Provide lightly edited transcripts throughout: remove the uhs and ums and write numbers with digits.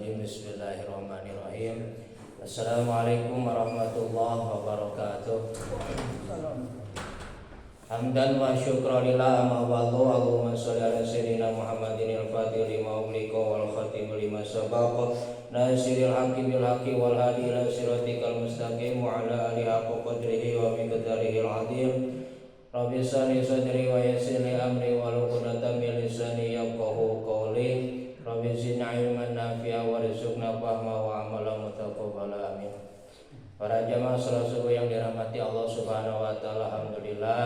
Rajim. Bismillahirrahmanirrahim. Assalamualaikum warahmatullahi wabarakatuh. Hamdan wa syukran lillah amma ba'du. Allahumma shalli ala sayyidina Muhammadin al-fatih lima ughliqa wal khatim lima sabaqa nasiril haqqi bil haqqi wal hadi ila siratikal mustaqim wa ala alihi haqqa qadrihi wa miqdarihi al-'azim. Rabbi shrah sadri wa yassir li amri wahlul 'uqdatam min lisani yafqahu qawli. Rabbi zidni ilman nafi'a warzuqna fahma wa amalan mutaqabbala amin. Para jamaah salat subuh yang dirahmati Allah Subhanahu wa taala, alhamdulillah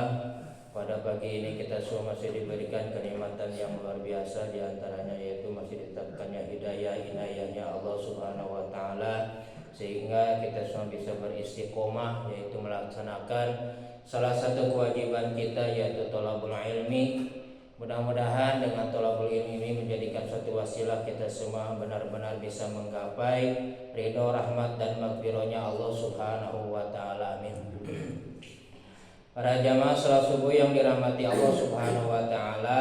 pada pagi ini kita semua masih diberikan kenikmatan yang luar biasa, di antaranya yaitu masih ditetapkannya hidayah inayahnya Allah Subhanahu wa taala sehingga kita semua bisa beristiqomah, yaitu melaksanakan salah satu kewajiban kita yaitu thalabul ilmi. Mudah-mudahan dengan thalabul ilmi ini menjadikan suatu wasilah kita semua benar-benar bisa menggapai ridho, rahmat dan maghfirahnya Allah Subhanahu wa taala. Amin. Para jamaah salat subuh yang dirahmati Allah Subhanahu wa taala,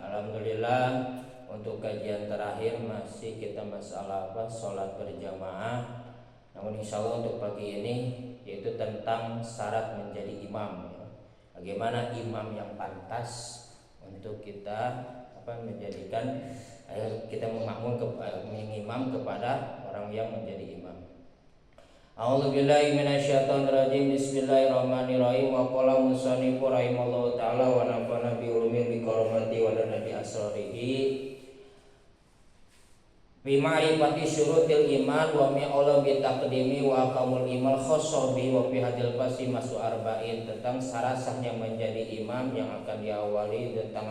alhamdulillah untuk kajian terakhir masih kita masalah salat berjamaah. Namun insyaallah untuk pagi ini yaitu tentang syarat menjadi imam. Bagaimana imam yang pantas untuk kita menjadikan kita mengimam kepada orang yang menjadi imam. A'udzubillahi minasyaitonirrajim. Bismillahirrahmanirrahim. Wa qala musannifu rahimallahu taala wa nafa'ana bi ulumi bi karamati wa nabi asrarihi bi ma'rifati syurutil iman wa mi'ala bi taqdimi wa akamul iman khassa bi wa fi hadil fasi masu arba'in, tentang syarat sahnya menjadi imam yang akan diawali tentang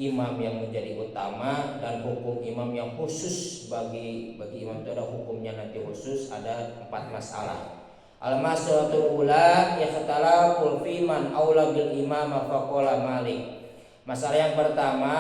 imam yang menjadi utama dan hukum imam yang khusus. Bagi imam itu ada hukumnya nanti khusus, ada 4 masalah. Al-mas'alatul ula yakhtalafu fi man aula bil imam faqala Malik. Masalah yang pertama,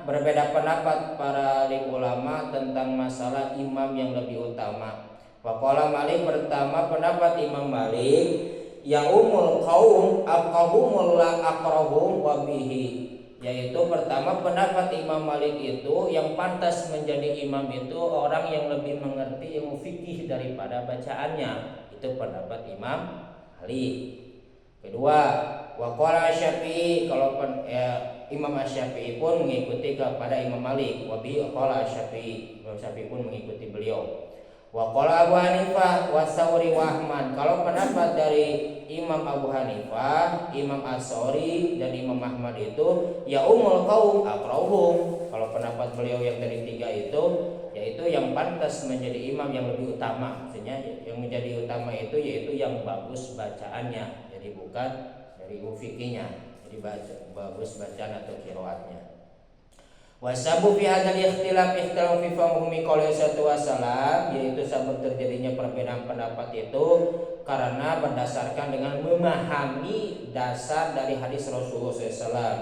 berbeda pendapat para ulama tentang masalah imam yang lebih utama. Faqala Malik, pertama pendapat Imam Malik, ya umul qaum aqrahum la aqrahum wa bihi, yaitu pertama pendapat Imam Malik itu yang pantas menjadi imam itu orang yang lebih mengerti ilmu fikih daripada bacaannya. Itu pendapat Imam Malik. Kedua, waqala Syafi'i, kalau Imam Syafi'i pun mengikuti kepada Imam Malik. Wabi waqala Syafi'i, Imam Syafi'i pun mengikuti beliau. Waqala Abu Hanifah wa Tsawri wa Ahmad, kalau pendapat dari Imam Abu Hanifah, Imam As-Tsawri dan Imam Ahmad itu ya umul qaum aqrahum. Kalau pendapat beliau yang dari 3 itu yaitu yang pantas menjadi imam yang lebih utama. Maksudnya yang menjadi utama itu yaitu yang bagus bacaannya, jadi bukan dari fikihnya. Jadi bagus bacaan atau qiraatnya. Wasabu fi hadzal ikhtilaf fi fahmi qouli wasallam, yaitu sebab terjadinya perbedaan pendapat itu karena berdasarkan dengan memahami dasar dari hadis Rasulullah SAW.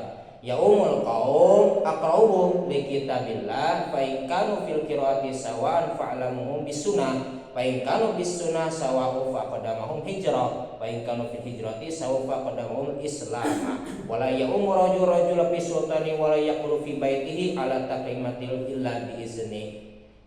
Ya umul qaum aqra'uhum li kitabillah fa in kanu fil qiraati sawan fa'lamuhum bisunnah fa in kanu bisunnah sawa'u fa qadamahum hijrah fa in kanu fil hijrati sawa'u fa qadamahum islam wala ya umur rajul fi sultani wala yaqulu fi baitihi ala taqrimatil illa bi izni.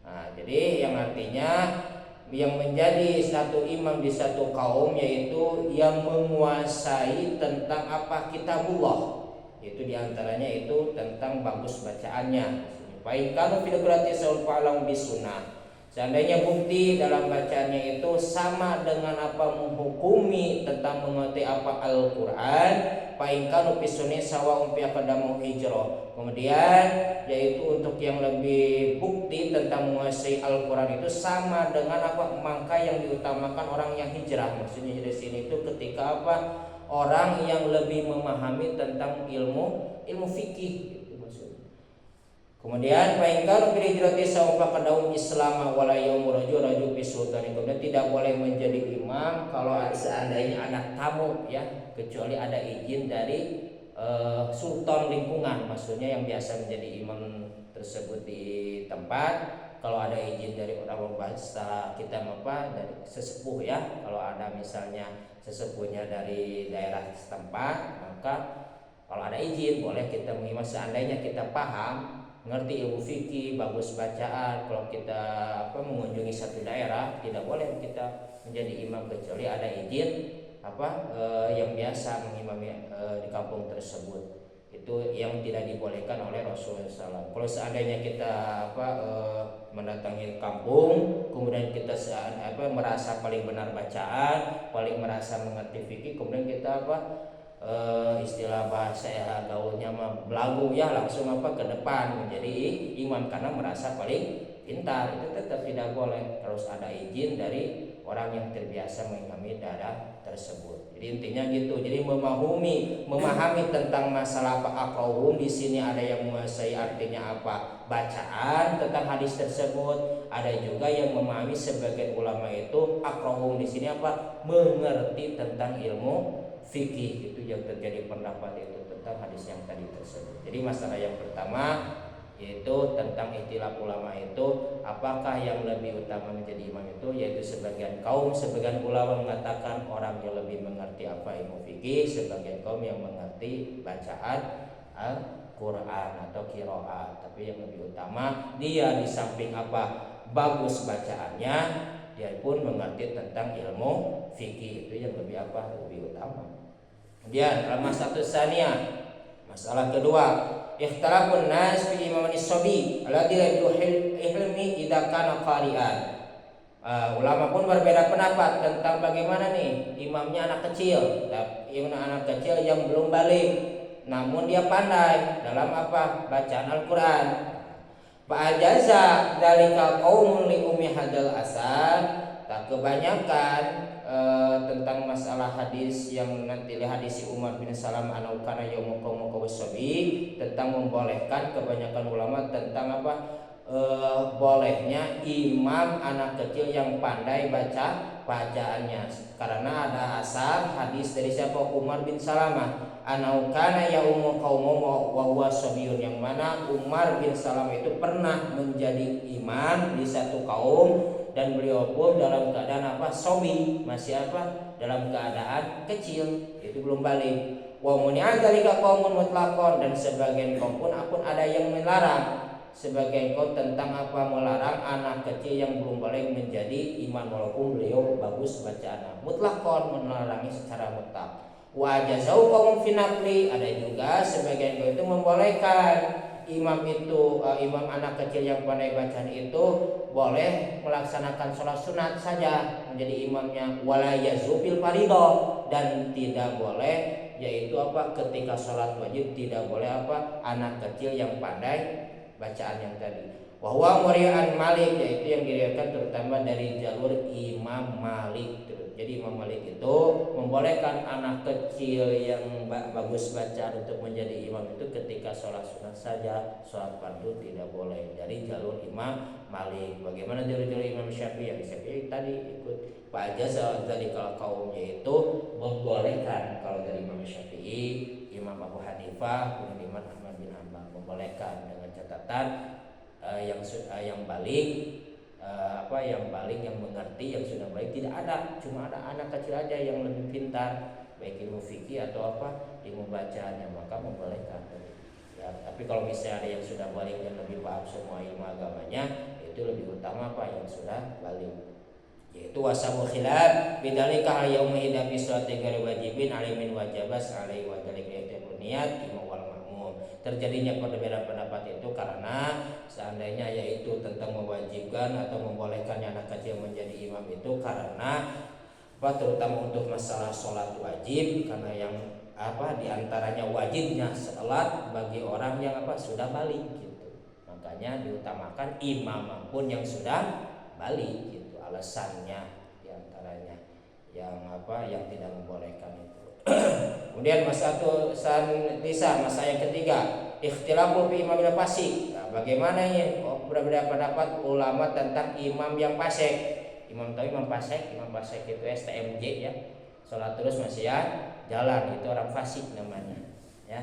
Nah, jadi yang artinya yang menjadi satu imam di satu kaum yaitu yang menguasai tentang kitabullah. Itu diantaranya itu tentang bagus bacaannya. Baik kalau fil qiraati saul fa'lam bisunnah. Seandainya bukti dalam bacaannya itu sama dengan menghukumi tentang mengerti Al-Qur'an, baik kalau bisunni sawa'un fi aqdamu hijrah. Kemudian yaitu untuk yang lebih bukti tentang menguasai Al-Qur'an itu sama dengan maka yang diutamakan orang yang hijrah. Maksudnya di sini itu ketika orang yang lebih memahami tentang ilmu fikih itu maksudnya. Kemudian fa'inkar bil hijrati sawfa qadaum islam wala yaumur rajul fi sultan. Kemudian tidak boleh menjadi imam kalau seandainya ada tamu ya, kecuali ada izin dari sultan lingkungan, maksudnya yang biasa menjadi imam tersebut di tempat. Kalau ada izin dari orang bahasa kita dari sesepuh ya, kalau ada misalnya sesepuhnya dari daerah setempat, maka kalau ada izin boleh kita mengimam. Seandainya kita paham ngerti ilmu fikih, bagus bacaan. Kalau kita mengunjungi satu daerah, tidak boleh kita menjadi imam kecuali ada izin yang biasa mengimami di kampung tersebut. Itu yang tidak dibolehkan oleh Rasulullah SAW. Kalau seandainya kita mendatangi kampung, kemudian kita merasa paling benar bacaan, paling merasa mengerti fikih, kemudian kita istilah bahasa gaulnya belagu langsung ke depan menjadi imam karena merasa paling pintar, itu tetap tidak boleh. Harus ada izin dari orang yang terbiasa mengimami daerah tersebut. Jadi intinya gitu. Jadi memahami tentang masalah aqra'uhum, di sini ada yang menguasai artinya apa bacaan tentang hadis tersebut, ada juga yang memahami sebagian ulama itu aqra'uhum di sini mengerti tentang ilmu fikih. Itu yang terjadi pendapat itu tentang hadis yang tadi tersebut. Jadi masalah yang pertama yaitu tentang ikhtilaf ulama itu apakah yang lebih utama menjadi imam itu, yaitu sebagian ulama mengatakan orang yang lebih mengerti ilmu fikih, sebagian kaum yang mengerti bacaan Al-Quran atau qiraat. Tapi yang lebih utama dia di samping bagus bacaannya, dia pun mengerti tentang ilmu fikih. Itu yang lebih utama. Kemudian satu sania, masalah kedua, ikhtilafun nas fi imamati shabi alladhi ilmi idza kana qari'an. Ulama pun berbeda pendapat tentang bagaimana nih imamnya anak kecil yang belum balik namun dia pandai dalam bacaan Al-Qur'an. Fa'ajaza dzalika qaumun li ummi hadal asal. Tak kebanyakan tentang masalah hadis yang nanti hadis Umar bin Salam anau kana yaumul qawasabi, tentang membolehkan kebanyakan ulama tentang bolehnya imam anak kecil yang pandai bacaannya, karena ada asal hadis dari siapa? Umar bin Salamah anau kana yaumul qawasabi wa huwa sabiyun, yang mana Umar bin Salam itu pernah menjadi imam di satu kaum dan beliau pun dalam keadaan sobi, masih dalam keadaan kecil, itu belum balik. Wa muni'adzalika qaumun mutlaqon, dan sebagian kaum pun ada yang melarang, sebagian kaum tentang melarang anak kecil yang belum balik menjadi imam walaupun beliau bagus bacaannya. Mutlaqon, melarangnya secara mutlak. Wa jazau qaum fi nafli, ada juga sebagian kaum itu membolehkan imam anak kecil yang pandai bacaan itu boleh melaksanakan sholat sunat saja menjadi imamnya, wala yazufil faridah, dan tidak boleh yaitu ketika sholat wajib tidak boleh anak kecil yang pandai bacaan yang tadi. Wa huwa muri'an Malik, yaitu yang diriwayatkan terutama dari jalur Imam Malik. Jadi Imam Malik itu membolehkan anak kecil yang bagus bacaan untuk menjadi imam itu ketika sholat sunat saja, sholat fardu tidak boleh, dari jalur Imam Malik. Bagaimana dari jalur Imam Syafi'i? Yang Syafi'i tadi ikut Pak Ajaza dari kaumnya itu membolehkan. Kalau dari Imam Syafi'i, Imam Abu Hanifah, kemudian Imam Ahmad bin Hanbal membolehkan dengan catatan yang balik, yang mengerti, yang sudah baik tidak ada, cuma ada anak kecil aja yang lebih pintar baik ilmu fikih atau ilmu bacanya, maka membolehkan. Ya, tapi kalau misalnya ada yang sudah balik dan lebih paham semua ilmu agamanya, itu lebih utama yang sudah balik. Yaitu wasabu khilaf bidzalika yauma idza fi sholati ghairi wajibin alimin wajabas alaihi wa dzalika niat imam wal makmum. Terjadinya perbedaan pendapat itu karena seandainya yaitu tentang mewajibkan atau membolehkannya anak kecil menjadi imam itu karena terutama untuk masalah sholat wajib, karena yang diantaranya wajibnya sholat bagi orang yang sudah balik gitu, makanya diutamakan imam pun yang sudah balik gitu, alasannya diantaranya yang tidak membolehkan itu. Kemudian masa yang ketiga, ikhtilafu fi imamil fasik. Nah, bagaimana ya berbeda pendapat ulama tentang imam yang fasik. Imam fasik itu STMJ ya. Salat terus masih jalan, itu orang fasik namanya ya.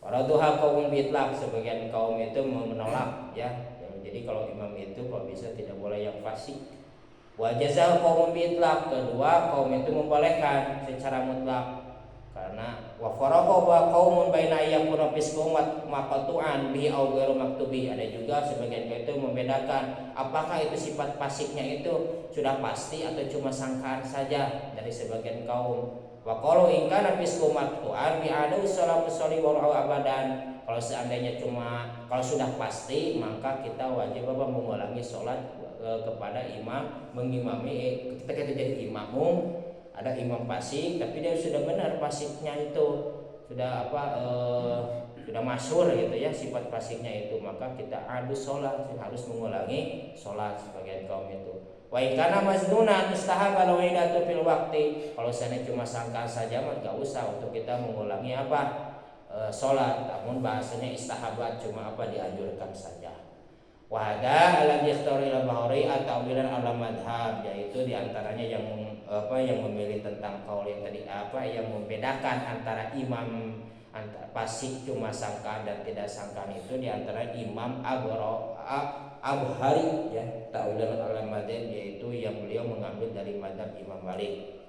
Waraduha kaum bitlaq, sebagian kaum itu menolak ya. Jadi kalau imam itu kalau bisa tidak boleh yang fasik. Wa jazaa kaum bitlaq, kedua kaum itu membolehkan secara mutlak. karena wa faraqaba qaumun baina ayyakuna fisqu maqtu'an bihi aw ghairu maktubi. Ada juga sebagian itu membedakan apakah itu sifat fasiknya itu sudah pasti atau cuma sangkaan saja dari sebagian kaum. Wa qalu in kana fisqu maqtu'an bi adu salamu sholli wa abadan. Kalau seandainya kalau sudah pasti maka kita wajib mengulangi sholat kepada imam, mengimami. Ketika kita jadi imam, ada imam fasik tapi dia sudah benar fasiknya itu sudah sudah masyhur gitu ya sifat fasiknya itu, maka kita adu sholat, harus mengulangi sholat sebagian kaum itu. Wa ikana mazdunan istahaba lawaidatu fil waqti. Kalau seandainya cuma sangka saja mah enggak usah untuk kita mengulangi sholat, namun bahasanya istahabat cuma dianjurkan saja. Wahada alladhi ikhtaril bahari atau bilan ala madhab, yaitu diantaranya yang memilih tentang kaul yang tadi yang membedakan antara imam fasik cuma sangkaan dan tidak sangkaan itu diantara Imam Abhari ya ta'wilan ala madhab, yaitu yang beliau mengambil dari madhab Imam Malik.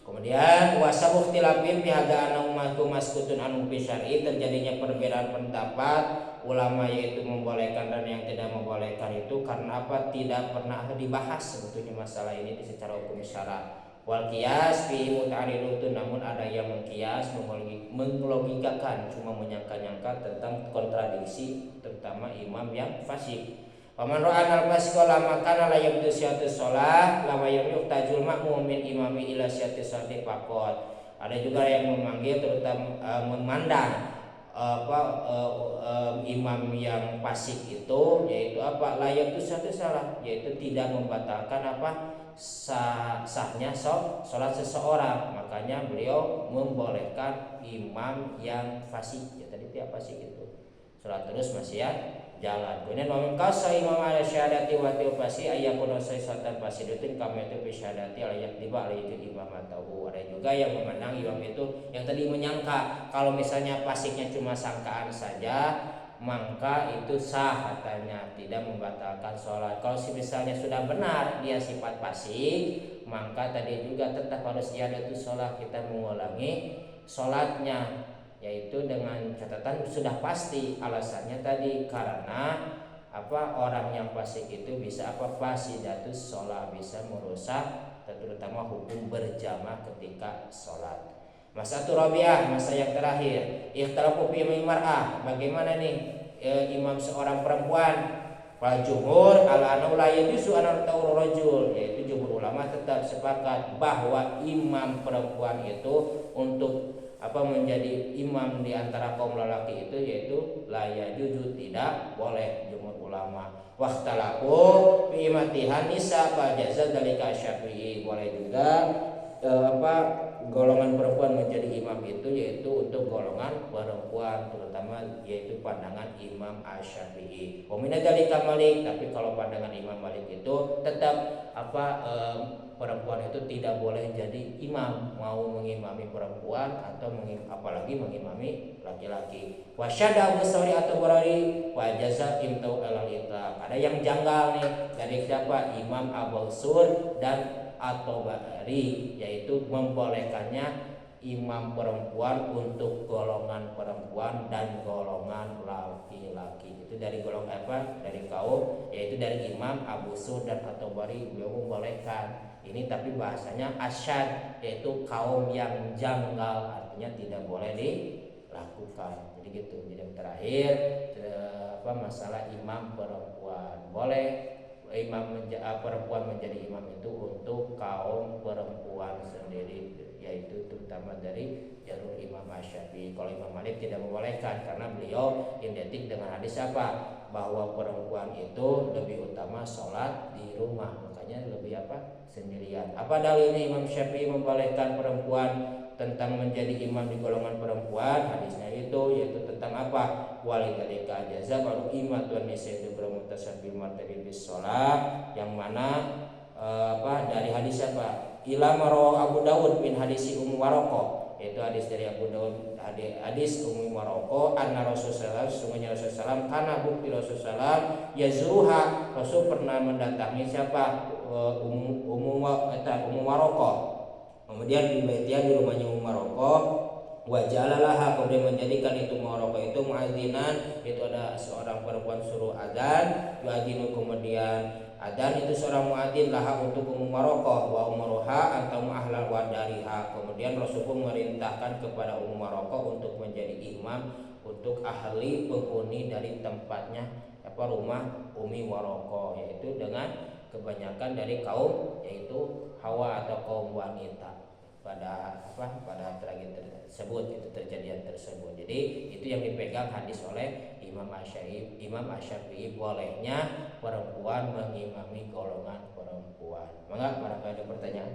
Kemudian wasabuh tilapin pihaga anu maskutun anu bisyari, terjadinya perbedaan pendapat ulama yaitu membolehkan dan yang tidak membolehkan itu karena tidak pernah dibahas sebetulnya masalah ini secara hukum syara. Wal qiyas fi muta'aridun, namun ada yang mengkias menglogikakan cuma menyangka-nyangka tentang kontradiksi terutama imam yang fasik. Paman ra'an al-fasqa maka la yabdu syatu shalah lama yuhtajul ma'mum min imami ila syati sholati faqat. Ada juga yang memanggil terutama memandang imam yang fasik itu yaitu la yabdu syatu shalah, yaitu tidak membatalkan sahnya sholat seseorang. Makanya beliau membolehkan imam yang fasik ya tadi tiap fasik itu sholat terus masih jalan. Kemudian wamin kasa imam ala syahadati wa tiwfasi ayakun sayyatan fasidutin kama itu bisyahadati alayak tiba alayhi imam atahu. Ada juga yang memandang imam itu yang tadi menyangka kalau misalnya fasiknya cuma sangkaan saja maka itu sah katanya, tidak membatalkan sholat. Kalau misalnya sudah benar dia sifat fasik maka tadi juga tetap harus itu sholat, kita mengulangi sholatnya, yaitu dengan catatan sudah pasti. Alasannya tadi karena orang yang fasik itu bisa fasidatus sholat, bisa merusak terutama hukum berjamaah ketika sholat. Masa Rabi'ah, masa yang terakhir, ikhtalafu fi mar'ah, bagaimana nih imam seorang perempuan. Wal jumhur ala annahu la yajuzu an ta'ur rajul, yaitu jumhur ulama tetap sepakat bahwa imam perempuan itu untuk menjadi imam di antara kaum lelaki itu yaitu la yajuzu, tidak boleh jumhur ulama. Waqtalafu fi imatihan nisa fa jaza dalika Syafi'i, boleh juga golongan perempuan menjadi imam itu yaitu untuk golongan perempuan terutama, yaitu pandangan Imam Asy-Syafi'i. Wa min dzalika Malik, tapi kalau pandangan Imam Malik itu tetap perempuan itu tidak boleh jadi imam, mau mengimami perempuan atau apalagi mengimami laki-laki. Wa syada Busari atau Barari wa jaza imtau al-itlaq. Ada yang janggal nih dari siapa? Imam Abu Sur dan atau Ba'ari, yaitu membolehkannya imam perempuan untuk golongan perempuan dan golongan laki-laki. Itu dari golongan dari kaum, yaitu dari Imam Abu Sur dan atau Ba'ari, beliau membolehkan ini, tapi bahasanya asyad, yaitu kaum yang janggal, artinya tidak boleh dilakukan. Jadi gitu. Jadi yang terakhir masalah imam perempuan, boleh perempuan menjadi imam itu untuk kaum perempuan sendiri, yaitu terutama dari jalur Imam Asy-Syafi'i. Kalau Imam Malik tidak membolehkan karena beliau identik dengan hadis bahwa perempuan itu lebih utama sholat di rumah, makanya lebih sendirian. Apa dalilnya Imam Syafi'i membolehkan perempuan tentang menjadi imam di golongan perempuan? Hadisnya itu yaitu tentang walidalika jaza baru imatun nisa itu bermutasabil martabi bis sholat, yang mana dari hadis ila marawa Abu Dawud bin hadisi Ummu Waraqah, yaitu hadis dari Abu Dawud, hadis Ummu Waraqah anna Rasulullah sungguhnya Rasulullah karena bukti Rasulullah yazruha, Rasul pernah mendatangi Ummu Waraqah, Kemudian di baitiha di rumahnya Maroko, wajalalah kemudian menjadikan itu Maroko itu muadzinan, itu ada seorang perempuan suruh adzan, yuadzinu kemudian adzan itu seorang muadzin laha untuk Maroko, wa umruha atau ahlal wadariha. Kemudian Rasul pun memerintahkan kepada Maroko untuk menjadi imam untuk ahli penghuni dari tempatnya rumah Umi Maroko, yaitu dengan kebanyakan dari kaum yaitu Hawa atau kaum wanita pada tragedi tersebut, itu terjadian tersebut. Jadi itu yang dipegang hadis oleh Imam Asy-Syafi'i, bolehnya perempuan mengimami golongan perempuan. Maka barangkali ada pertanyaan?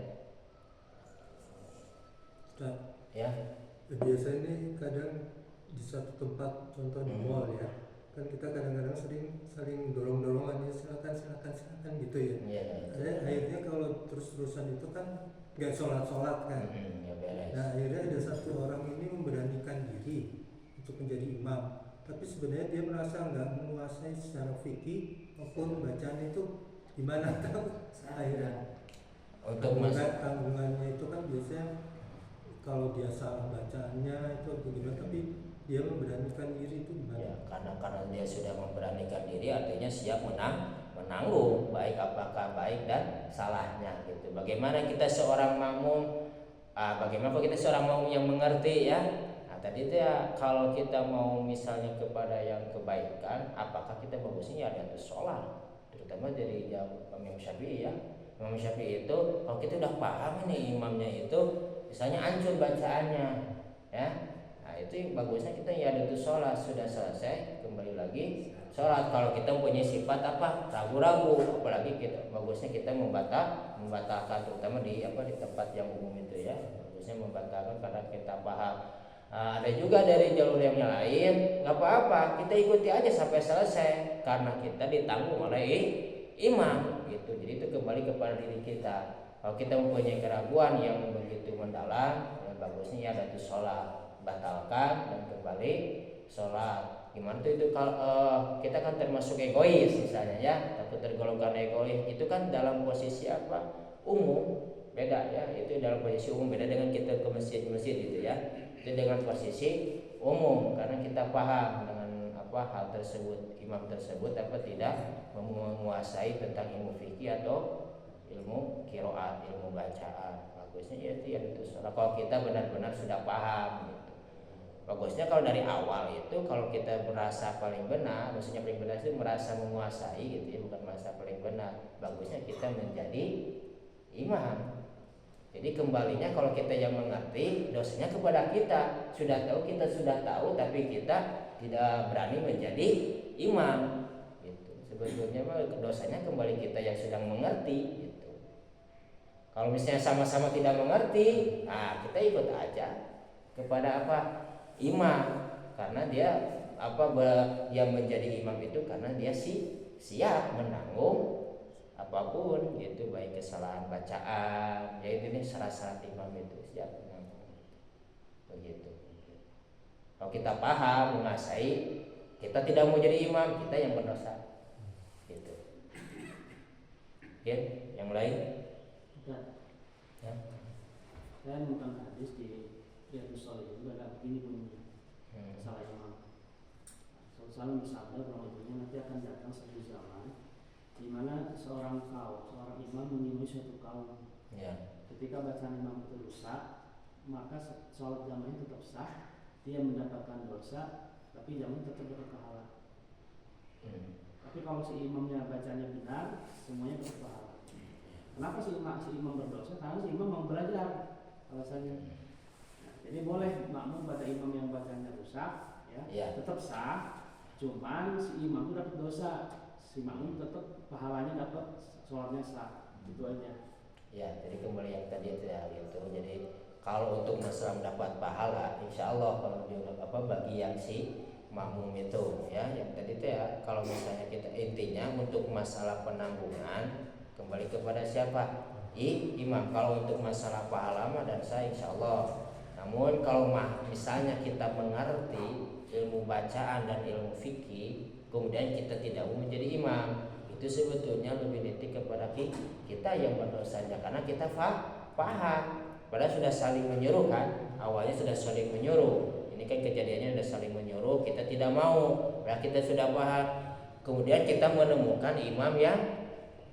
Ustaz, Ya. biasanya ini kadang di satu tempat, contoh di mall ya, kan kita kadang-kadang saling dorong-dorongan ya, silakan gitu ya. Akhirnya kalau terus-terusan itu kan nggak sholat kan. Nah akhirnya ada satu orang ini memberanikan diri untuk menjadi imam, tapi sebenarnya dia merasa nggak menguasai secara fikih maupun bacaan itu gimana tahu akhirnya. Untuk tanggungannya itu kan biasanya kalau dia salah bacaannya itu gimana, tapi dia memberanikan diri itu gimana? Ya, karena dia sudah memberanikan diri artinya siap menanggung baik apakah baik dan salahnya gitu. Bagaimana kita seorang makmum yang mengerti ya. Nah, tadi itu ya kalau kita mau misalnya kepada yang kebaikan, apakah kita bagusnya ya ada sholat, terutama dari Imam Syafi'i ya. Imam Syafi'i itu kalau kita udah paham nih imamnya itu misalnya ancur bacaannya ya, nah itu bagusnya kita ya ada tuh sholat, sudah selesai kembali lagi sholat. Kalau kita punya sifat ragu-ragu, apalagi kita bagusnya kita membatalkan, terutama di tempat yang umum itu ya, bagusnya membatalkan karena kita paham. Ada juga dari jalur yang lain, nggak apa-apa, kita ikuti aja sampai selesai karena kita ditanggung oleh imam gitu. Jadi itu kembali kepada diri kita. Kalau kita mempunyai keraguan yang begitu mendalam, ya bagusnya ya ada tuh sholat, batalkan dan kembali sholat. Gimana tuh itu kalau kita kan termasuk egois misalnya ya, takut tergolongkan egois, itu kan dalam posisi umum, beda ya, itu dalam posisi umum, beda dengan kita ke masjid gitu ya. Itu dengan posisi umum karena kita paham dengan hal tersebut, imam tersebut tidak menguasai tentang ilmu fikih atau ilmu qiraat, ilmu bacaan. Bagusnya ya itu sholat kalau kita benar-benar sudah paham gitu. Bagusnya kalau dari awal itu kalau kita merasa paling benar, maksudnya paling benar itu merasa menguasai gitu ya, bukan merasa paling benar. Bagusnya kita menjadi imam. Jadi kembalinya kalau kita yang mengerti, dosanya kepada kita. Kita sudah tahu tapi kita tidak berani menjadi imam gitu. Sebetulnya dosanya kembali kita yang sedang mengerti gitu. Kalau misalnya sama-sama tidak mengerti, nah kita ikut aja kepada imam, karena dia menjadi imam itu karena dia siap menanggung apapun gitu, baik kesalahan bacaan, yaitu ini syarat-syarat imam itu siap menanggung begitu. Kalau kita paham, menguasai, kita tidak mau jadi imam, kita yang berdosa gitu. Ya, yang lain? Ya. Saya menemukan hadis di Riyadhus Shalihin juga ada begini bunyinya, salah imam. Rasulullah bersabda bahwa nanti akan datang satu zaman di mana seorang imam mengimami suatu kaum. Ya. Ketika bacaan imam itu rusak, maka sholat jamaahnya tetap sah, dia mendapatkan dosa, tapi jamaah tetap berpahala. Tapi kalau si imamnya bacanya benar, semuanya berpahala. Kenapa si imam berdosa? Karena si imam mau belajar alasannya. Jadi boleh makmum pada imam yang bacanya rusak, ya. Tetap sah, cuman si imam itu dapat dosa, si makmum tetap pahalanya dapat, sholatnya sah, itu aja. Ya, jadi kembali yang tadi itu ya gitu. Jadi kalau untuk masalah mendapat pahala, insya Allah kalau bagi yang si makmum itu ya, yang tadi itu ya, kalau misalnya kita intinya untuk masalah penanggungan kembali kepada siapa? Imam. Kalau untuk masalah pahala dan saya insya Allah. Namun kalau misalnya kita mengerti ilmu bacaan dan ilmu fikih, kemudian kita tidak mau menjadi imam, itu sebetulnya lebih nitik kepada kita yang berdosanya, karena kita paham padahal sudah saling menyuruh kan, awalnya sudah saling menyuruh. Ini kan kejadiannya sudah saling menyuruh, kita tidak mau, nah kita sudah paham. Kemudian kita menemukan imam yang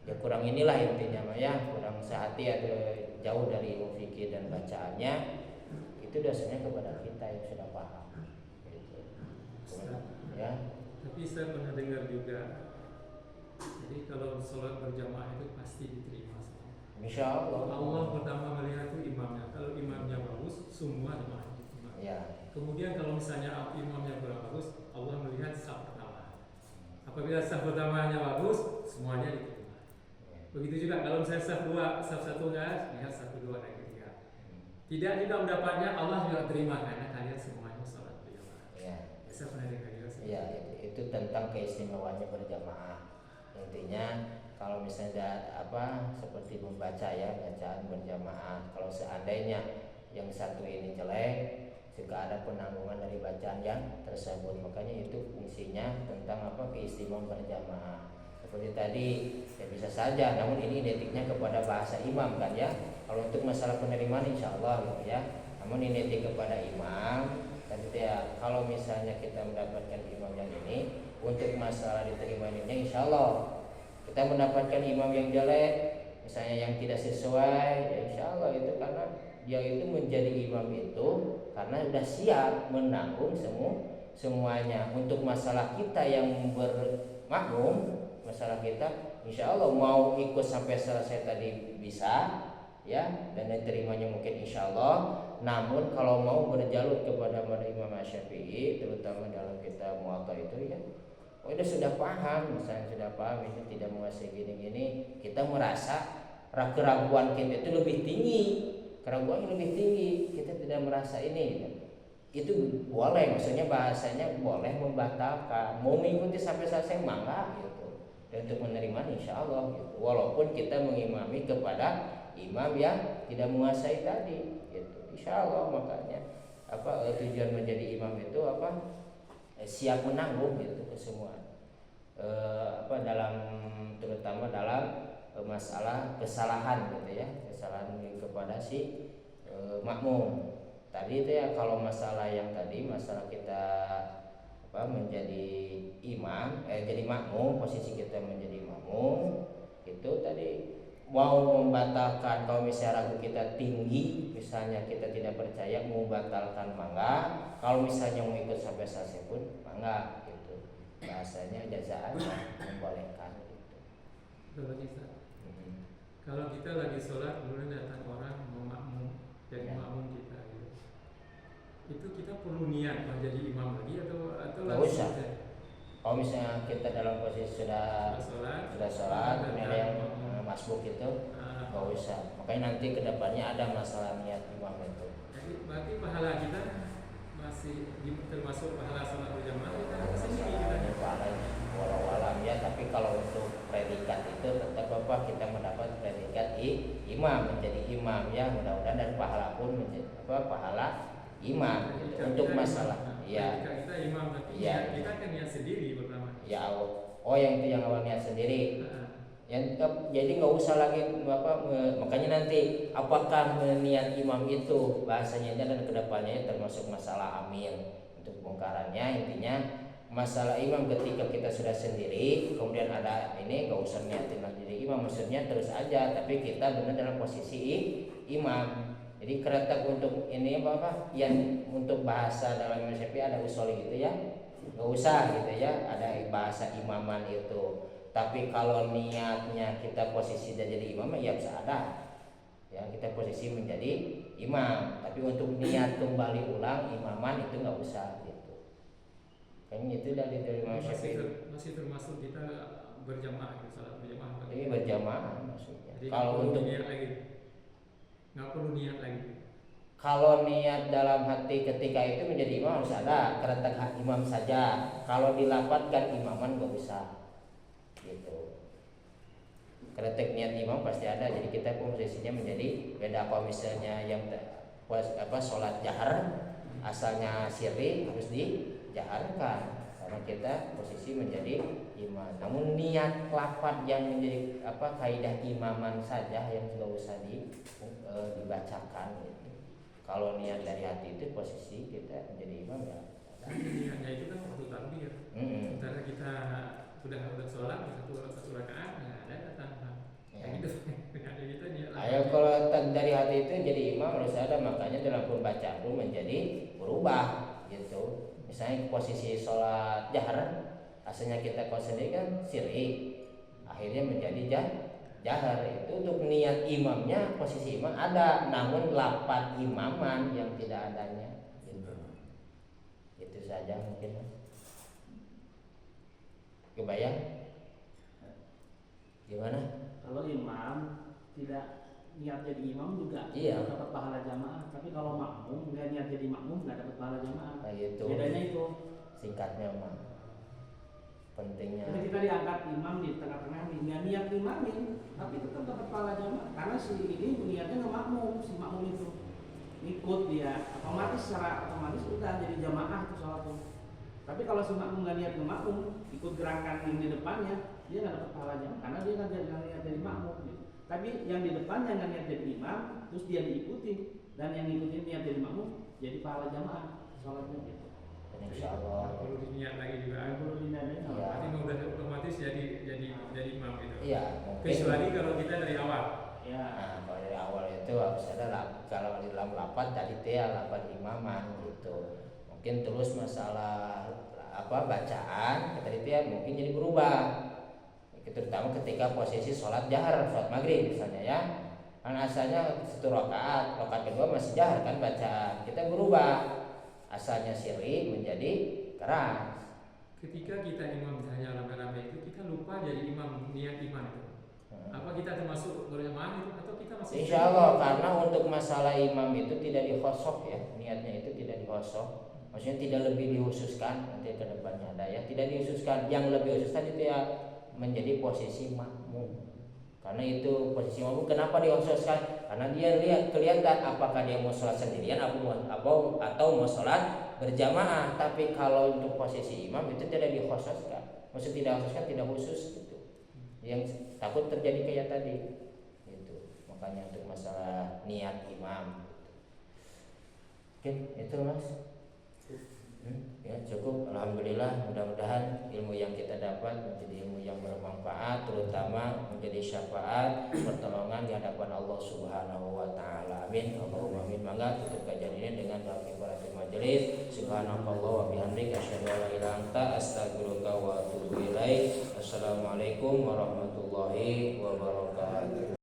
ya kurang inilah intinya ya, kurang sehati atau jauh dari ilmu fikih dan bacaannya, itu dosanya kepada kita yang sudah paham. Gitu. Ya. Tapi saya pernah dengar juga, jadi kalau sholat berjamaah itu pasti diterima. Insya Allah. Allah pertama melihat itu imamnya. Kalau imamnya bagus, semua jamaah diterima. Ya. Kemudian kalau misalnya imamnya kurang bagus, Allah melihat saf pertama. Apabila saf pertamanya bagus, semuanya diterima. Begitu juga kalau misalnya saf dua, saf satu enggak, lihat saf kedua dan ketiga. Tidak juga mendapatnya, Allah juga terima karena kalian semuanya sholat berjamaah. Ya. Saya pernah dengar juga. Ya, itu tentang keistimewaannya berjamaah. Intinya kalau misalnya seperti membaca ya, bacaan berjamaah. Kalau seandainya yang satu ini jelek, juga ada penanggungan dari bacaan yang tersebut. Makanya itu fungsinya tentang keistimewaan berjamaah. Seperti tadi ya bisa saja, namun ini identiknya kepada bahasa imam kan ya. Kalau untuk masalah penerimaan insya Allah gitu ya. Namun ini identik kepada imam. Tadi ya kalau misalnya kita mendapatkan imam yang ini, untuk masalah diterimanya insya Allah. Kita mendapatkan imam yang jelek, misalnya yang tidak sesuai, ya insya Allah itu karena dia itu menjadi imam itu karena sudah siap menanggung semuanya. Untuk masalah kita yang bermakmum, masalah kita insya Allah mau ikut sampai selesai tadi bisa ya, dan diterimanya mungkin insya Allah. Namun kalau mau berjalur kepada Imam Syafi'i, terutama dalam kitab Muwatta itu ya, itu sudah paham, misalnya sudah paham ini tidak menguasai gini-gini, kita merasa keraguan kita itu lebih tinggi, keraguan lebih tinggi, kita tidak merasa ini, itu boleh, maksudnya bahasanya boleh membatalkan, mau mengikuti sampai selesai mangga gitu, dan untuk menerima insya Allah gitu, walaupun kita mengimami kepada imam yang tidak menguasai tadi gitu, insya Allah. Makanya tujuan menjadi imam itu siap menanggung gitu ke semua dalam terutama dalam masalah kesalahan gitu ya, kesalahan kepada si makmum tadi itu ya. Kalau masalah yang tadi masalah kita menjadi imam jadi makmum, posisi kita menjadi makmum itu tadi mau membatalkan, kalau misalnya ragu kita tinggi, misalnya kita tidak percaya, mau membatalkan mangga. Kalau misalnya mau ikut sampai selesai pun mangga gitu. Bahasanya jazaan membolehkan gitu. Kalau kita lagi sholat kemudian datang orang mau makmum, jadi makmum kita gitu. Itu kita perlu niat menjadi imam lagi atau nggak usah. Kalau misalnya kita dalam posisi sudah sholat, kemudian yang masbuk itu nggak usah. Makanya nanti kedepannya ada masalah niat imam itu. Jadi berarti pahala kita masih termasuk pahala sholat berjamaah kita sendiri kita. Pahala walau ya, tapi kalau untuk predikat itu tetap kita mendapat predikat imam, menjadi imam ya, mudah-mudahan, dan pahala pun menjadi pahala imam gitu. Untuk masalah ya kita imam, tapi ya, kita kan niat sendiri pertama ya. Yang itu yang awal niat sendiri yang jadi nggak usah lagi makanya nanti apakah niat imam itu bahasanya dan kedepannya termasuk masalah amil untuk bongkarannya. Intinya masalah imam ketika kita sudah sendiri kemudian ada ini, nggak usah niatin lagi jadi imam, maksudnya terus aja tapi kita benar dalam posisi imam. Jadi keretak untuk ini yang untuk bahasa dalam Imam Syafi'i ada usul gitu ya, nggak usah gitu ya, ada bahasa imaman itu. Tapi kalau niatnya kita posisi jadi imam ya bisa ada ya, kita posisi menjadi imam, tapi untuk niat kembali ulang imaman itu nggak usah gitu. Kayaknya itu dari Imam Syafi'i masih termasuk kita berjamaah, salat berjamaah. Ini berjamaah maksudnya. Jadi kalau untuk niat lagi, nggak perlu niat lagi. Kalau niat dalam hati ketika itu menjadi imam harus ada, keretak hak imam saja. Kalau dilapatkan imaman nggak usah gitu. Keretak niat imam pasti ada. Jadi kita posisinya menjadi beda. Kalau misalnya yang sholat jahar asalnya sirri harus dijaharkan karena kita posisi menjadi imam. Namun niat lafaz yang menjadi kaidah imaman saja yang tidak usah dibacakan gitu. Kalau niat dari hati itu posisi kita menjadi imam ya. Niatnya itu kan waktu takbir. Sementara kita sudah sholat satu rakaat, ada datang. Gitu. Ada gitu niat. Ayo kalau dari hati itu jadi imam harus ada, makanya dalam pembacaan itu menjadi berubah gitu. Misalnya posisi sholat jahar, asalnya kita kau sendiri kan sirri, akhirnya menjadi jahar. Itu untuk niat imamnya, posisi imam ada, namun lafaz imaman yang tidak adanya gitu. Itu saja mungkin. Kebayang? Gimana? Kalau imam tidak niat jadi imam juga dapat pahala jamaah, tapi kalau makmum nggak niat jadi makmum nggak dapat pahala jamaah. Nah, itu bedanya itu singkatnya mah pentingnya. Jadi kita diangkat imam di tengah-tengah nggak niat imamin, tapi tetap dapat pahala jamaah karena si ini niatnya nggak makmum, si makmum itu ikut dia secara otomatis udah jadi jamaah tuh sholat tuh. Tapi kalau si makmum nggak niat makmum, ikut gerakan yang di depannya, dia nggak dapat pahala jamaah karena dia nggak niat jadi makmum gitu. Tapi yang di depan yang niat jadi imam, terus dia diikuti dan yang ngikutin niat jadi makmum, jadi pahala jamaah sholatnya gitu. Insya Allah. Perlu diniat lagi juga. Perlu diniat lagi. Berarti udah otomatis jadi imam gitu. Iya. Kecuali kalau kita dari awal. Ya. Nah, kalau dari awal itu harus ada kalau di dalam lafaz tadi lafaz imaman gitu. Mungkin terus masalah bacaan tadi mungkin jadi berubah. Terutama ketika posisi sholat jahar, sholat maghrib misalnya ya, kan asalnya 1 rakaat kedua masih jahar kan bacaan, kita berubah asalnya sirri menjadi keras. Ketika kita imam misalnya rame-rame itu kita lupa jadi imam, niat imam itu. Apa kita termasuk berjamaah itu atau kita masih? Insya Allah, karena untuk masalah imam itu tidak dikosok ya, niatnya itu tidak dikosok. Maksudnya tidak lebih dikhususkan, nanti ke depannya ada ya, tidak dikhususkan. Yang lebih khususkan itu ya menjadi posisi makmum. Karena itu posisi makmum kenapa dikhususkan? Karena dia kelihatan apakah dia mau sholat sendirian atau mau sholat berjamaah. Tapi kalau untuk posisi imam itu tidak dikhususkan. Maksudnya tidak khususkan, tidak khusus gitu. Yang takut terjadi kayak tadi gitu. Makanya untuk masalah niat imam gitu. Oke, itu Mas. Ya cukup, alhamdulillah. Mudah-mudahan ilmu yang kita dapat menjadi ilmu yang bermanfaat, terutama menjadi syafaat pertolongan di hadapan Allah Subhanahu wa taala. Amin. Allahumma amin. Mangga tutup kajian ini dengan doa kifaratul majelis. Subhanallah wa bihamdika asyhadu an la ilaha illa anta astaghfiruka wa atubu ilaik. Assalamualaikum warahmatullahi wabarakatuh.